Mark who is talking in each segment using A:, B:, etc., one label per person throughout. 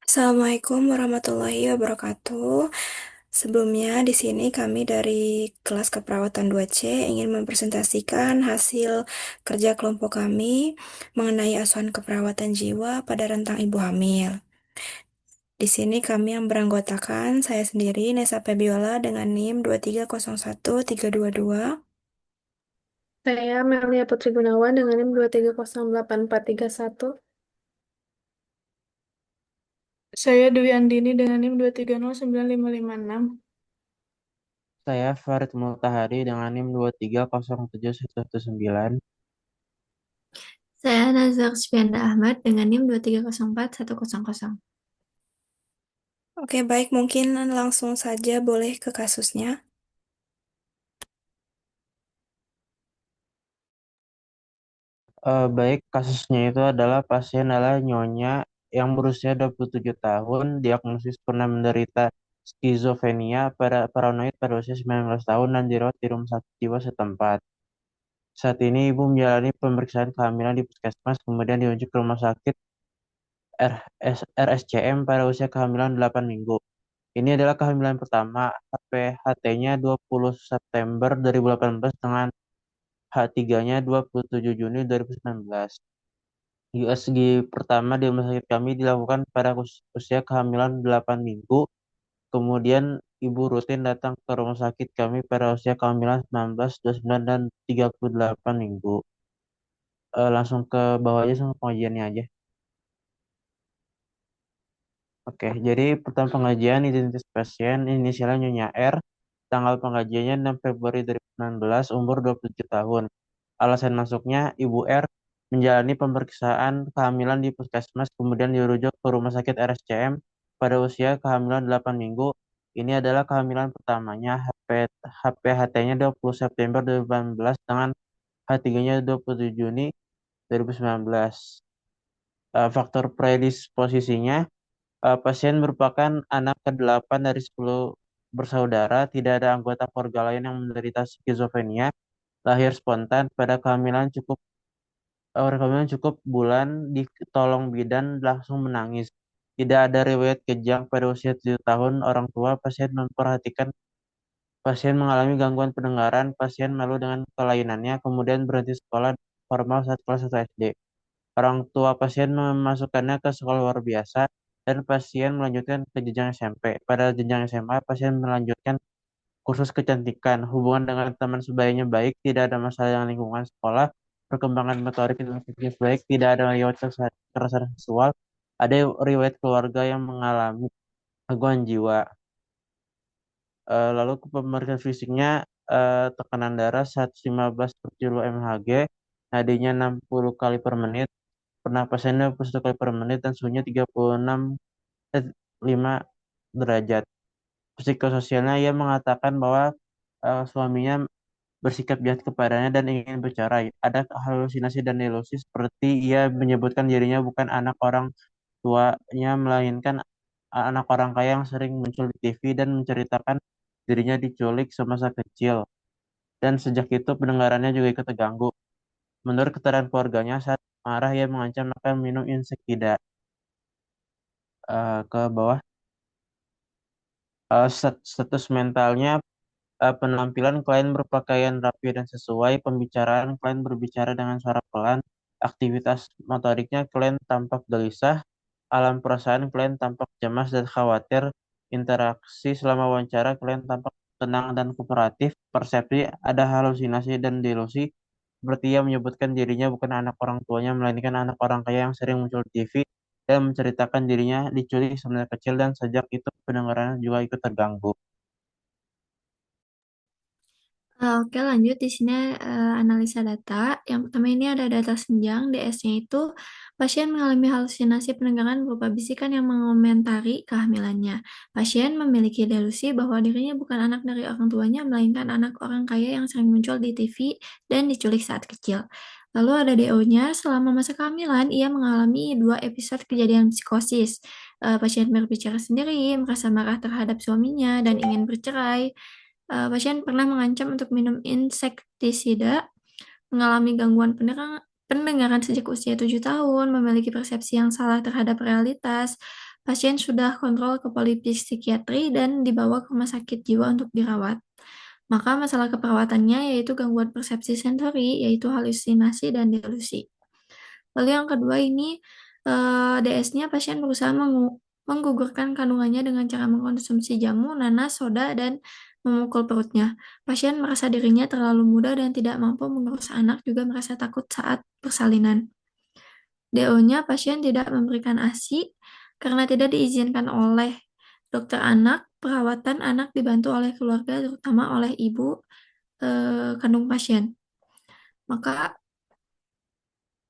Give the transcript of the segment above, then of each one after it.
A: Assalamualaikum warahmatullahi wabarakatuh. Sebelumnya, di sini kami dari kelas keperawatan 2C ingin mempresentasikan hasil kerja kelompok kami mengenai asuhan keperawatan jiwa pada rentang ibu hamil. Di sini kami yang beranggotakan saya sendiri, Nesa Febiola dengan NIM 2301322.
B: Saya Melia Putri Gunawan dengan NIM 2308431.
C: Saya Dwi Andini dengan NIM 2309556.
D: Saya Farid Multahari dengan NIM 2307119.
E: Saya Nazar Syfianda Ahmad dengan NIM 2304100.
A: Oke, baik, mungkin langsung saja boleh ke kasusnya.
D: Baik, kasusnya itu adalah pasien adalah Nyonya yang berusia 27 tahun, diagnosis pernah menderita skizofrenia paranoid pada usia 19 tahun dan dirawat di rumah sakit jiwa setempat. Saat ini ibu menjalani pemeriksaan kehamilan di puskesmas, kemudian dirujuk ke rumah sakit RSCM pada usia kehamilan 8 minggu. Ini adalah kehamilan pertama, HPHT-nya 20 September 2018 dengan H3-nya 27 Juni 2019. USG pertama di rumah sakit kami dilakukan pada usia kehamilan 8 minggu. Kemudian ibu rutin datang ke rumah sakit kami pada usia kehamilan 19, 29, dan 38 minggu. Langsung ke bawah aja sama pengajiannya aja. Oke, jadi pertama pengajian identitas pasien, inisialnya Nyonya R, tanggal pengajiannya 6 Februari 2019, umur 27 tahun. Alasan masuknya, Ibu R menjalani pemeriksaan kehamilan di puskesmas, kemudian dirujuk ke rumah sakit RSCM pada usia kehamilan 8 minggu. Ini adalah kehamilan pertamanya, HPHT-nya 20 September 2018 dengan H3-nya 27 Juni 2019. Faktor predisposisinya, pasien merupakan anak ke-8 dari 10 bersaudara, tidak ada anggota keluarga lain yang menderita skizofrenia, lahir spontan pada kehamilan cukup bulan, ditolong bidan langsung menangis. Tidak ada riwayat kejang pada usia 7 tahun, orang tua pasien memperhatikan pasien mengalami gangguan pendengaran, pasien malu dengan kelainannya, kemudian berhenti sekolah formal saat kelas 1 SD. Orang tua pasien memasukkannya ke sekolah luar biasa dan pasien melanjutkan ke jenjang SMP. Pada jenjang SMA, pasien melanjutkan kursus kecantikan. Hubungan dengan teman sebayanya baik, tidak ada masalah dengan lingkungan sekolah, perkembangan motorik dan kognitif baik, tidak ada riwayat kekerasan seksual, ada riwayat keluarga yang mengalami gangguan jiwa. Lalu ke pemeriksaan fisiknya, tekanan darah 115 per kilo mHg, nadinya 60 kali per menit, pernapasannya 21 kali per menit, dan suhunya 36,5 derajat. Psikososialnya, ia mengatakan bahwa suaminya bersikap jahat kepadanya dan ingin bercerai. Ada halusinasi dan delusi seperti ia menyebutkan dirinya bukan anak orang tuanya, melainkan anak orang kaya yang sering muncul di TV dan menceritakan dirinya diculik semasa kecil. Dan sejak itu pendengarannya juga ikut terganggu. Menurut keterangan keluarganya, saat marah ia mengancam akan minum insektida. Ke bawah, status mentalnya, penampilan klien berpakaian rapi dan sesuai, pembicaraan klien berbicara dengan suara pelan, aktivitas motoriknya klien tampak gelisah, alam perasaan klien tampak cemas dan khawatir, interaksi selama wawancara klien tampak tenang dan kooperatif, persepsi ada halusinasi dan delusi, seperti ia menyebutkan dirinya bukan anak orang tuanya, melainkan anak orang kaya yang sering muncul di TV, dan menceritakan dirinya diculik semasa kecil dan sejak itu pendengarannya juga ikut terganggu.
E: Oke, lanjut di sini analisa data. Yang pertama ini ada data senjang. DS-nya itu pasien mengalami halusinasi pendengaran berupa bisikan yang mengomentari kehamilannya. Pasien memiliki delusi bahwa dirinya bukan anak dari orang tuanya, melainkan anak orang kaya yang sering muncul di TV dan diculik saat kecil. Lalu ada DO-nya, selama masa kehamilan ia mengalami 2 episode kejadian psikosis. Pasien berbicara sendiri, merasa marah terhadap suaminya, dan ingin bercerai. Pasien pernah mengancam untuk minum insektisida, mengalami gangguan pendengaran sejak usia 7 tahun, memiliki persepsi yang salah terhadap realitas, pasien sudah kontrol ke polipsikiatri dan dibawa ke rumah sakit jiwa untuk dirawat. Maka masalah keperawatannya yaitu gangguan persepsi sensori, yaitu halusinasi dan delusi. Lalu yang kedua ini DS-nya pasien berusaha menggugurkan kandungannya dengan cara mengkonsumsi jamu, nanas, soda, dan memukul perutnya. Pasien merasa dirinya terlalu muda dan tidak mampu mengurus anak, juga merasa takut saat persalinan. DO-nya pasien tidak memberikan ASI karena tidak diizinkan oleh dokter anak. Perawatan anak dibantu oleh keluarga, terutama oleh ibu kandung pasien. Maka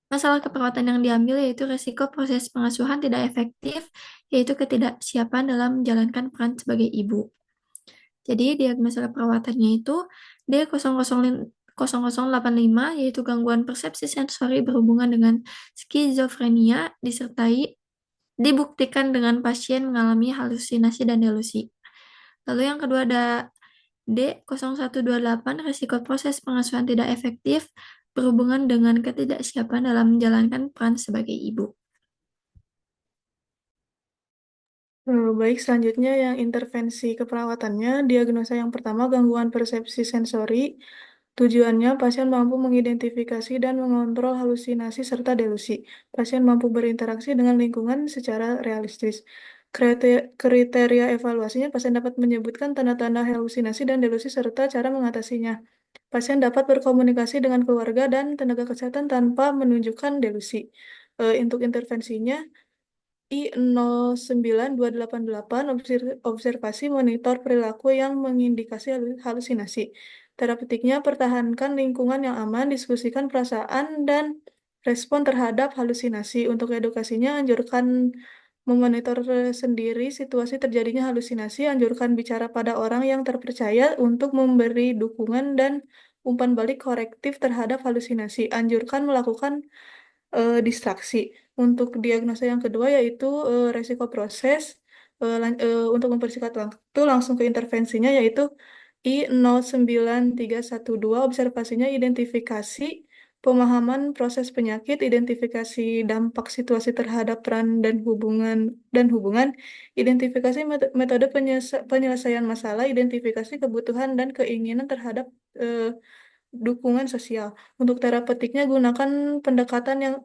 E: masalah keperawatan yang diambil yaitu risiko proses pengasuhan tidak efektif, yaitu ketidaksiapan dalam menjalankan peran sebagai ibu. Jadi diagnosa keperawatannya itu D0085 yaitu gangguan persepsi sensori berhubungan dengan skizofrenia dibuktikan dengan pasien mengalami halusinasi dan delusi. Lalu yang kedua ada D0128 risiko proses pengasuhan tidak efektif berhubungan dengan ketidaksiapan dalam menjalankan peran sebagai ibu.
C: Baik, selanjutnya yang intervensi keperawatannya, diagnosa yang pertama gangguan persepsi sensori. Tujuannya, pasien mampu mengidentifikasi dan mengontrol halusinasi serta delusi. Pasien mampu berinteraksi dengan lingkungan secara realistis. Kriteria evaluasinya, pasien dapat menyebutkan tanda-tanda halusinasi dan delusi serta cara mengatasinya. Pasien dapat berkomunikasi dengan keluarga dan tenaga kesehatan tanpa menunjukkan delusi. Untuk intervensinya, I09288 observasi monitor perilaku yang mengindikasi halusinasi. Terapeutiknya pertahankan lingkungan yang aman, diskusikan perasaan dan respon terhadap halusinasi. Untuk edukasinya anjurkan memonitor sendiri situasi terjadinya halusinasi, anjurkan bicara pada orang yang terpercaya untuk memberi dukungan dan umpan balik korektif terhadap halusinasi. Anjurkan melakukan distraksi. Untuk diagnosa yang kedua yaitu resiko proses. Untuk mempersingkat waktu langsung ke intervensinya yaitu I09312 observasinya identifikasi pemahaman proses penyakit, identifikasi dampak situasi terhadap peran dan hubungan, identifikasi metode penyelesaian masalah, identifikasi kebutuhan dan keinginan terhadap eh, dukungan sosial. Untuk terapeutiknya gunakan pendekatan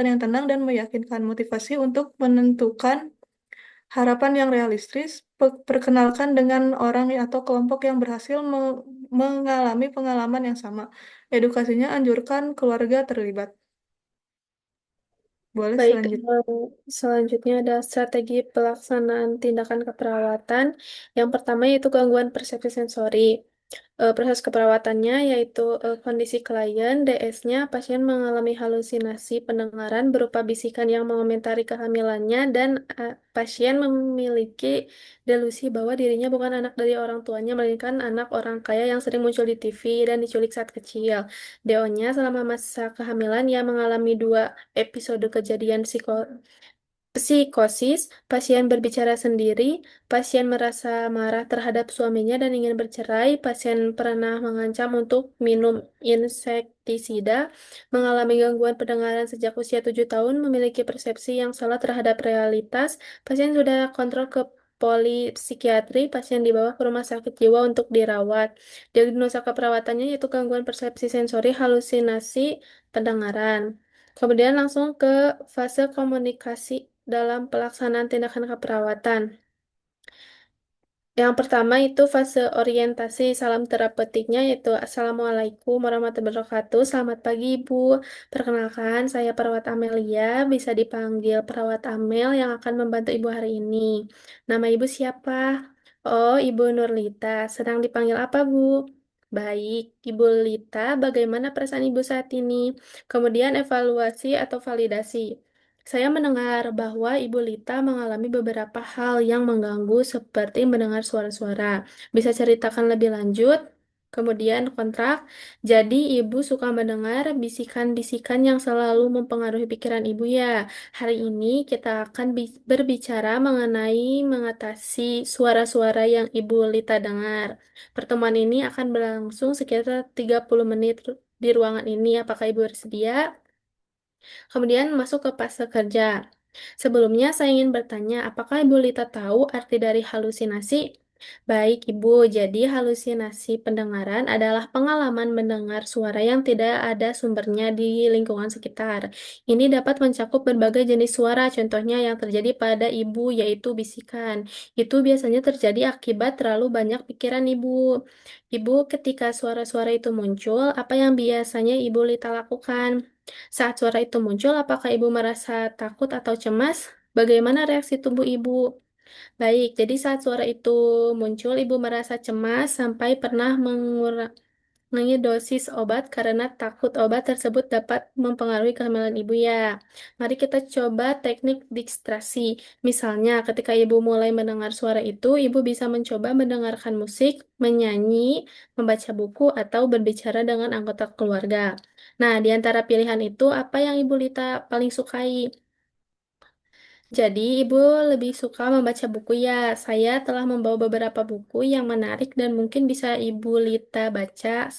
C: yang tenang dan meyakinkan, motivasi untuk menentukan harapan yang realistis, perkenalkan dengan orang atau kelompok yang berhasil mengalami pengalaman yang sama. Edukasinya anjurkan keluarga terlibat. Boleh
B: Baik,
C: selanjutnya.
B: selanjutnya ada strategi pelaksanaan tindakan keperawatan. Yang pertama yaitu gangguan persepsi sensori. Proses keperawatannya yaitu kondisi klien, DS-nya, pasien mengalami halusinasi pendengaran berupa bisikan yang mengomentari kehamilannya dan pasien memiliki delusi bahwa dirinya bukan anak dari orang tuanya, melainkan anak orang kaya yang sering muncul di TV dan diculik saat kecil. DO-nya selama masa kehamilan ia mengalami 2 episode kejadian psikosis, pasien berbicara sendiri, pasien merasa marah terhadap suaminya dan ingin bercerai, pasien pernah mengancam untuk minum insektisida, mengalami gangguan pendengaran sejak usia 7 tahun, memiliki persepsi yang salah terhadap realitas, pasien sudah kontrol ke polipsikiatri, pasien dibawa ke rumah sakit jiwa untuk dirawat. Diagnosa keperawatannya yaitu gangguan persepsi sensori, halusinasi, pendengaran. Kemudian langsung ke fase komunikasi dalam pelaksanaan tindakan keperawatan. Yang pertama itu fase orientasi salam terapeutiknya yaitu Assalamualaikum warahmatullahi wabarakatuh. Selamat pagi Ibu. Perkenalkan saya perawat Amelia, bisa dipanggil perawat Amel yang akan membantu Ibu hari ini. Nama Ibu siapa? Oh, Ibu Nurlita. Sedang dipanggil apa, Bu? Baik, Ibu Lita, bagaimana perasaan Ibu saat ini? Kemudian evaluasi atau validasi. Saya mendengar bahwa Ibu Lita mengalami beberapa hal yang mengganggu seperti mendengar suara-suara. Bisa ceritakan lebih lanjut? Kemudian kontrak. Jadi Ibu suka mendengar bisikan-bisikan yang selalu mempengaruhi pikiran Ibu ya. Hari ini kita akan berbicara mengenai mengatasi suara-suara yang Ibu Lita dengar. Pertemuan ini akan berlangsung sekitar 30 menit di ruangan ini. Apakah Ibu bersedia? Kemudian masuk ke fase kerja. Sebelumnya, saya ingin bertanya, apakah Ibu Lita tahu arti dari halusinasi? Baik, Ibu. Jadi, halusinasi pendengaran adalah pengalaman mendengar suara yang tidak ada sumbernya di lingkungan sekitar. Ini dapat mencakup berbagai jenis suara, contohnya yang terjadi pada Ibu, yaitu bisikan. Itu biasanya terjadi akibat terlalu banyak pikiran Ibu. Ibu, ketika suara-suara itu muncul, apa yang biasanya Ibu Lita lakukan? Saat suara itu muncul, apakah Ibu merasa takut atau cemas? Bagaimana reaksi tubuh Ibu? Baik, jadi saat suara itu muncul, Ibu merasa cemas sampai pernah mengurangi dosis obat karena takut obat tersebut dapat mempengaruhi kehamilan Ibu ya. Mari kita coba teknik distraksi. Misalnya, ketika Ibu mulai mendengar suara itu, Ibu bisa mencoba mendengarkan musik, menyanyi, membaca buku, atau berbicara dengan anggota keluarga. Nah, di antara pilihan itu, apa yang Ibu Lita paling sukai? Jadi, Ibu lebih suka membaca buku ya. Saya telah membawa beberapa buku yang menarik dan mungkin bisa Ibu Lita baca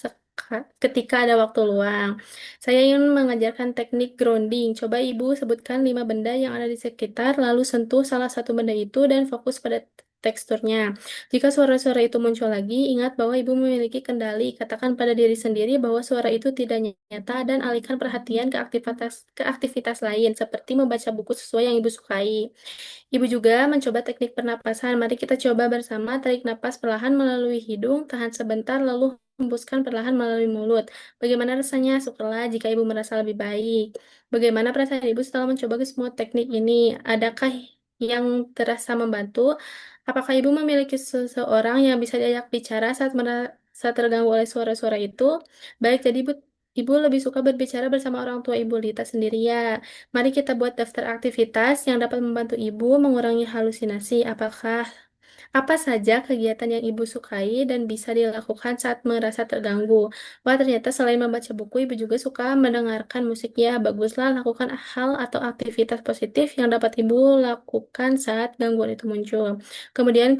B: ketika ada waktu luang. Saya ingin mengajarkan teknik grounding. Coba Ibu sebutkan 5 benda yang ada di sekitar, lalu sentuh salah satu benda itu dan fokus pada teksturnya. Jika suara-suara itu muncul lagi, ingat bahwa Ibu memiliki kendali. Katakan pada diri sendiri bahwa suara itu tidak nyata dan alihkan perhatian ke aktivitas lain, seperti membaca buku sesuai yang Ibu sukai. Ibu juga mencoba teknik pernapasan. Mari kita coba bersama tarik napas perlahan melalui hidung, tahan sebentar, lalu hembuskan perlahan melalui mulut. Bagaimana rasanya? Syukurlah jika Ibu merasa lebih baik. Bagaimana perasaan Ibu setelah mencoba ke semua teknik ini? Adakah yang terasa membantu? Apakah Ibu memiliki seseorang yang bisa diajak bicara saat merasa terganggu oleh suara-suara itu? Baik, jadi Ibu lebih suka berbicara bersama orang tua Ibu Lita sendiri ya. Mari kita buat daftar aktivitas yang dapat membantu Ibu mengurangi halusinasi. Apa saja kegiatan yang Ibu sukai dan bisa dilakukan saat merasa terganggu? Wah, ternyata selain membaca buku, Ibu juga suka mendengarkan musik ya. Baguslah lakukan hal atau aktivitas positif yang dapat Ibu lakukan saat gangguan itu muncul. Kemudian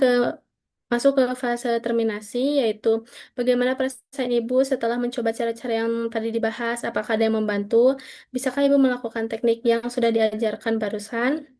B: masuk ke fase terminasi, yaitu bagaimana perasaan Ibu setelah mencoba cara-cara yang tadi dibahas? Apakah ada yang membantu? Bisakah Ibu melakukan teknik yang sudah diajarkan barusan?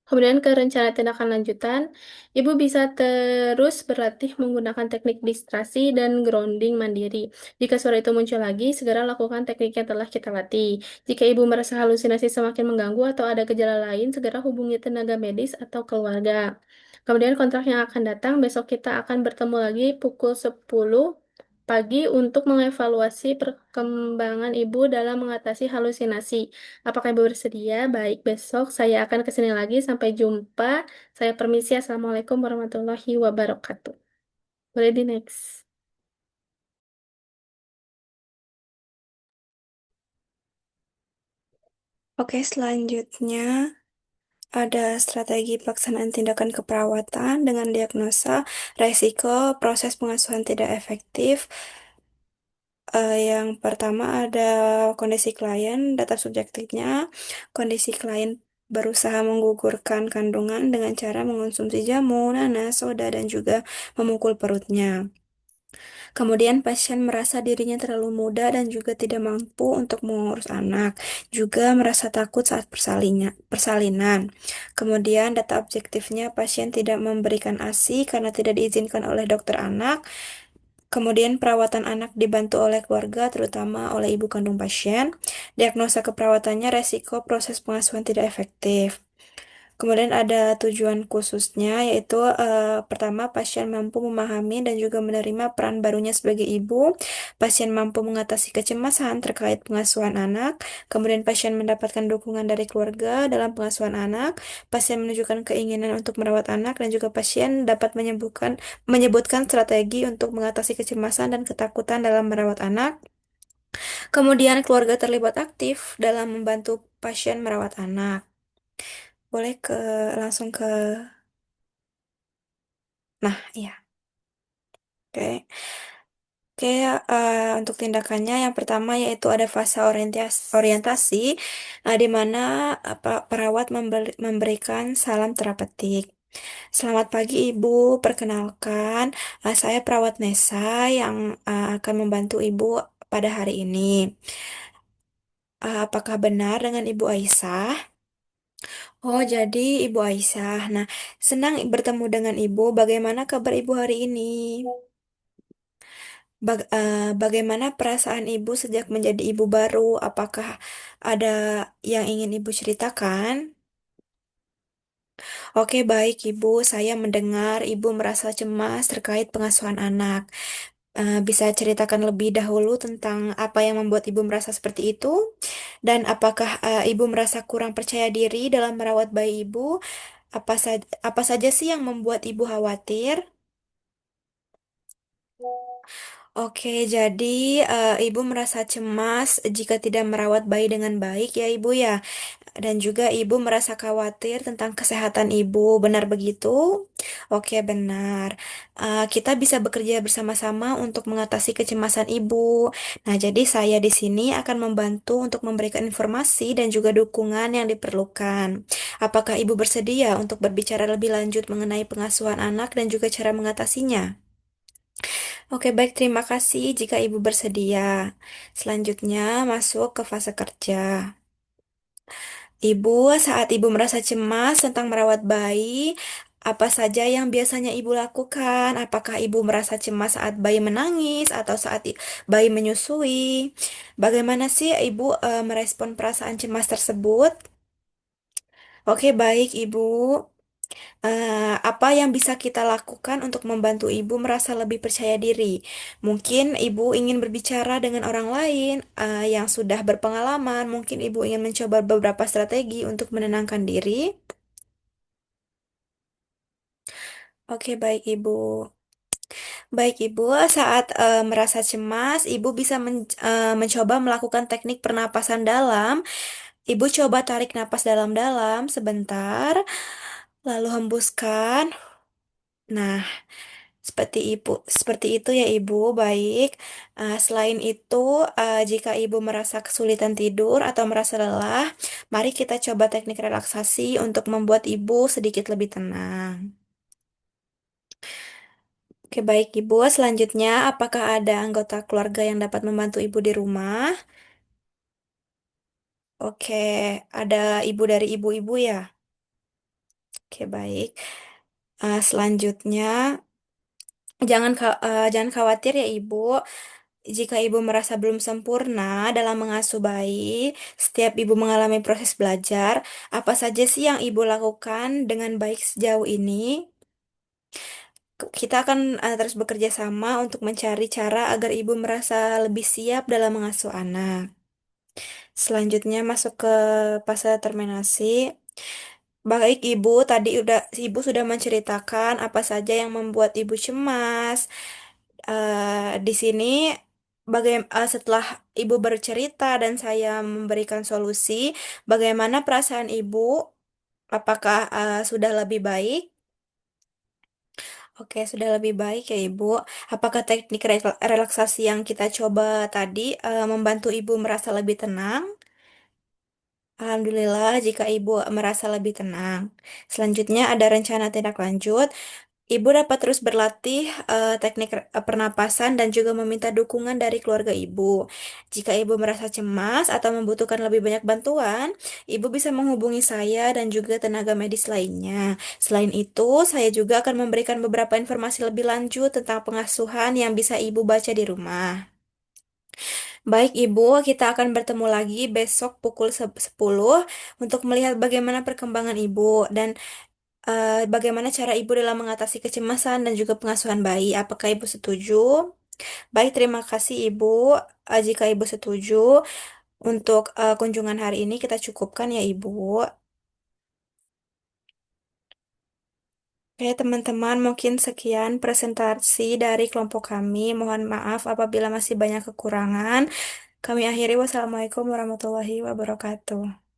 B: Kemudian ke rencana tindakan lanjutan, Ibu bisa terus berlatih menggunakan teknik distrasi dan grounding mandiri. Jika suara itu muncul lagi, segera lakukan teknik yang telah kita latih. Jika Ibu merasa halusinasi semakin mengganggu atau ada gejala lain, segera hubungi tenaga medis atau keluarga. Kemudian kontrak yang akan datang, besok kita akan bertemu lagi pukul 10 pagi untuk mengevaluasi perkembangan Ibu dalam mengatasi halusinasi. Apakah Ibu bersedia? Baik, besok saya akan ke sini lagi. Sampai jumpa. Saya permisi. Assalamualaikum warahmatullahi wabarakatuh. Boleh di next.
A: Oke, selanjutnya ada strategi pelaksanaan tindakan keperawatan dengan diagnosa, resiko, proses pengasuhan tidak efektif. Yang pertama ada kondisi klien, data subjektifnya. Kondisi klien berusaha menggugurkan kandungan dengan cara mengonsumsi jamu, nanas, soda, dan juga memukul perutnya. Kemudian pasien merasa dirinya terlalu muda dan juga tidak mampu untuk mengurus anak, juga merasa takut saat persalinan. Kemudian data objektifnya pasien tidak memberikan ASI karena tidak diizinkan oleh dokter anak. Kemudian perawatan anak dibantu oleh keluarga, terutama oleh ibu kandung pasien. Diagnosa keperawatannya resiko proses pengasuhan tidak efektif. Kemudian ada tujuan khususnya, yaitu pertama, pasien mampu memahami dan juga menerima peran barunya sebagai ibu. Pasien mampu mengatasi kecemasan terkait pengasuhan anak. Kemudian pasien mendapatkan dukungan dari keluarga dalam pengasuhan anak. Pasien menunjukkan keinginan untuk merawat anak dan juga pasien dapat menyebutkan strategi untuk mengatasi kecemasan dan ketakutan dalam merawat anak. Kemudian keluarga terlibat aktif dalam membantu pasien merawat anak. Boleh langsung ke. Nah, iya. Oke. Oke, untuk tindakannya yang pertama yaitu ada fase orientasi, di mana perawat memberikan salam terapeutik. Selamat pagi Ibu, perkenalkan, saya perawat Nesa yang akan membantu Ibu pada hari ini. Apakah benar dengan Ibu Aisyah? Oh, jadi Ibu Aisyah. Nah, senang bertemu dengan Ibu. Bagaimana kabar Ibu hari ini? Bagaimana perasaan Ibu sejak menjadi ibu baru? Apakah ada yang ingin Ibu ceritakan? Oke, baik Ibu. Saya mendengar Ibu merasa cemas terkait pengasuhan anak. Bisa ceritakan lebih dahulu tentang apa yang membuat Ibu merasa seperti itu? Dan apakah Ibu merasa kurang percaya diri dalam merawat bayi Ibu? Apa saja sih yang membuat Ibu khawatir? Oke, jadi Ibu merasa cemas jika tidak merawat bayi dengan baik ya Ibu ya. Dan juga Ibu merasa khawatir tentang kesehatan Ibu, benar begitu? Oke, benar. Kita bisa bekerja bersama-sama untuk mengatasi kecemasan Ibu. Nah, jadi saya di sini akan membantu untuk memberikan informasi dan juga dukungan yang diperlukan. Apakah Ibu bersedia untuk berbicara lebih lanjut mengenai pengasuhan anak dan juga cara mengatasinya? Oke, baik. Terima kasih jika Ibu bersedia. Selanjutnya, masuk ke fase kerja. Ibu, saat Ibu merasa cemas tentang merawat bayi, apa saja yang biasanya Ibu lakukan? Apakah Ibu merasa cemas saat bayi menangis atau saat bayi menyusui? Bagaimana sih Ibu merespon perasaan cemas tersebut? Oke, baik Ibu. Apa yang bisa kita lakukan untuk membantu Ibu merasa lebih percaya diri? Mungkin Ibu ingin berbicara dengan orang lain yang sudah berpengalaman. Mungkin Ibu ingin mencoba beberapa strategi untuk menenangkan diri. Oke, baik Ibu. Baik Ibu, saat merasa cemas, Ibu bisa mencoba melakukan teknik pernapasan dalam. Ibu coba tarik napas dalam-dalam sebentar, lalu hembuskan. Nah, seperti itu ya Ibu, baik. Selain itu, jika Ibu merasa kesulitan tidur atau merasa lelah, mari kita coba teknik relaksasi untuk membuat Ibu sedikit lebih tenang. Oke, baik Ibu. Selanjutnya, apakah ada anggota keluarga yang dapat membantu Ibu di rumah? Oke, ada ibu dari ibu-ibu ya? Oke, baik. Selanjutnya, jangan khawatir ya Ibu. Jika Ibu merasa belum sempurna dalam mengasuh bayi, setiap Ibu mengalami proses belajar, apa saja sih yang Ibu lakukan dengan baik sejauh ini? Kita akan terus bekerja sama untuk mencari cara agar Ibu merasa lebih siap dalam mengasuh anak. Selanjutnya masuk ke fase terminasi. Baik Ibu, Ibu sudah menceritakan apa saja yang membuat Ibu cemas. Di sini setelah Ibu bercerita dan saya memberikan solusi, bagaimana perasaan Ibu? Apakah sudah lebih baik? Oke, sudah lebih baik ya Ibu. Apakah teknik relaksasi yang kita coba tadi membantu Ibu merasa lebih tenang? Alhamdulillah, jika Ibu merasa lebih tenang. Selanjutnya ada rencana tindak lanjut. Ibu dapat terus berlatih teknik pernapasan dan juga meminta dukungan dari keluarga Ibu. Jika Ibu merasa cemas atau membutuhkan lebih banyak bantuan, Ibu bisa menghubungi saya dan juga tenaga medis lainnya. Selain itu, saya juga akan memberikan beberapa informasi lebih lanjut tentang pengasuhan yang bisa Ibu baca di rumah. Baik Ibu, kita akan bertemu lagi besok pukul 10 untuk melihat bagaimana perkembangan Ibu dan bagaimana cara Ibu dalam mengatasi kecemasan dan juga pengasuhan bayi. Apakah Ibu setuju? Baik, terima kasih Ibu. Jika Ibu setuju, untuk kunjungan hari ini kita cukupkan ya Ibu. Oke, teman-teman, mungkin sekian presentasi dari kelompok kami. Mohon maaf apabila masih banyak kekurangan. Kami akhiri, wassalamualaikum warahmatullahi wabarakatuh.